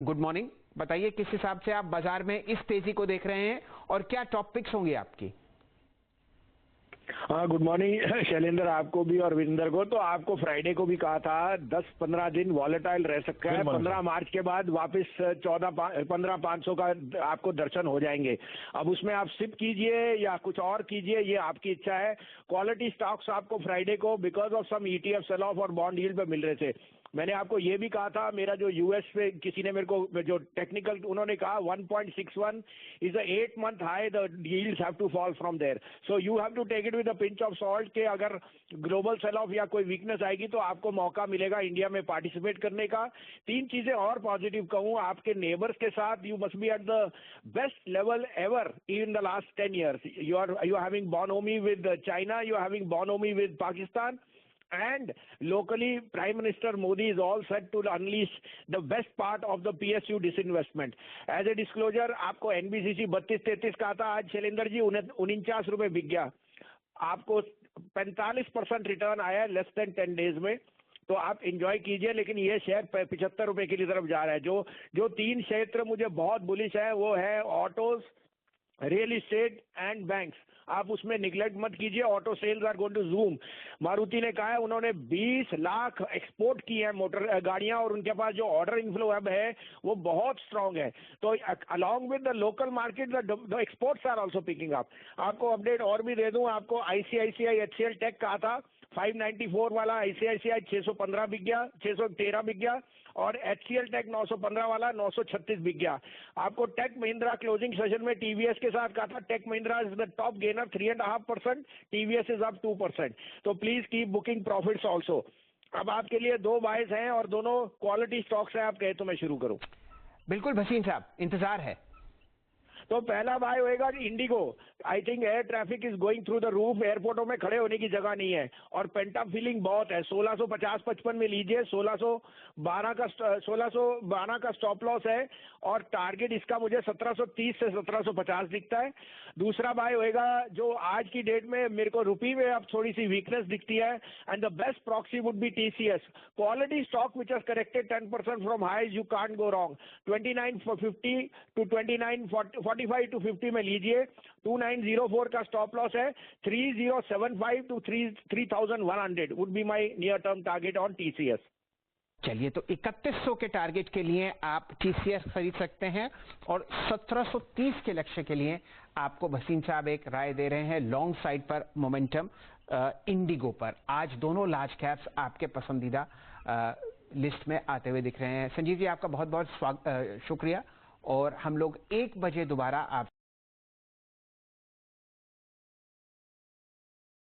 Good morning. बताइए किस हिसाब से आप बाजार में इस तेजी को देख रहे हैं और क्या टॉप पिक्स होंगी आपकी? हाँ, गुड मॉर्निंग शैलेंद्र, आपको भी और विंदर को। तो आपको फ्राइडे को भी कहा था 10-15 दिन वॉलेटाइल रह सकता है। 15 मार्च के बाद वापस 15,500 का आपको दर्शन हो जाएंगे। अब उसमें आप सिप कीजिए या कुछ और कीजिए, ये आपकी इच्छा है। क्वालिटी स्टॉक्स आपको फ्राइडे को because of some ETF sell off और बॉन्ड यील्ड पे मिल रहे थे। मैंने आपको ये भी कहा था, मेरा जो यूएस पे किसी ने मेरे को जो टेक्निकल उन्होंने कहा 1.61 is a 8 month high, the yields have to fall from there, so you have to take it with a pinch of salt के अगर ग्लोबल सेल ऑफ या कोई वीकनेस आएगी तो आपको मौका मिलेगा इंडिया में पार्टिसिपेट करने का। तीन चीजें और पॉजिटिव कहूँ, आपके नेबर्स के साथ you must be at the best level ever in the last 10 years. You are having bonhomie with China, you are having bonhomie with Pakistan. And locally, Prime Minister Modi is all set to unleash the best part of the PSU disinvestment. As a disclosure, आपको NBCC 32-33 का था, आज शैलेंद्र जी 49 रुपए बिक गया। आपको 45% return आया है लेस देन 10 days में। तो आप एंजॉय कीजिए, लेकिन ये शेयर 75 रुपए की तरफ जा रहा है। जो तीन क्षेत्र मुझे बहुत बुलिश है वो है autos, real estate and banks. आप उसमें निगलेक्ट मत कीजिए। Auto sales are going to zoom. Maruti ने कहा है उन्होंने 20 लाख एक्सपोर्ट की है मोटर गाड़ियां, और उनके पास जो ऑर्डर इनफ्लो अब है वो बहुत स्ट्रांग है। तो along with the local market the exports are also picking up. आपको अपडेट और भी दे दूं, आपको आईसीआईसीआई एचसीएल टेक कहा था 594 वाला, आईसीआईसीआई 615 बिक गया, 613 बिक गया, और एचसीएल टेक 915 वाला 936 बिक गया। आपको टेक महिंद्रा क्लोजिंग सेशन में टीवीएस के साथ कहा था Tech Mahindra is the top gainer 3.5%, TVS is up 2%। तो please keep booking profits also. अब आपके लिए दो बायस हैं और दोनों क्वालिटी स्टॉक्स हैं। आप कहे तो मैं शुरू करूं? बिल्कुल भसीन साहब, इंतजार है। तो पहला बाय होएगा IndiGo. I think air traffic is going through the roof, एयरपोर्टों में खड़े होने की जगह नहीं है और पेंटअप फीलिंग बहुत है। 1650-55 में लीजिए, 1612 का स्टॉप लॉस है और टारगेट इसका मुझे 1730 से 1750 दिखता है। दूसरा बाय होएगा जो आज की डेट में मेरे को रुपी में अब थोड़ी सी वीकनेस दिखती है, and the best proxy would be TCS. Quality stock which has corrected 10% from highs, you can't go wrong. 2950 to 45 to 50 में लीजिए। 2904 का स्टॉप लॉस है। 3075 to 3100 would be my near term target on TCS. चलिए, तो 3100 के target के लिए आप टीसीएस खरीद सकते हैं और 1730 के लक्ष्य के लिए आपको भसीन साहब एक राय दे रहे हैं लॉन्ग साइड पर मोमेंटम इंडिगो पर। आज दोनों लार्ज कैप्स आपके पसंदीदा लिस्ट में आते हुए दिख रहे हैं। संजीव जी, आपका बहुत बहुत शुक्रिया, और हम लोग 1 बजे दोबारा आप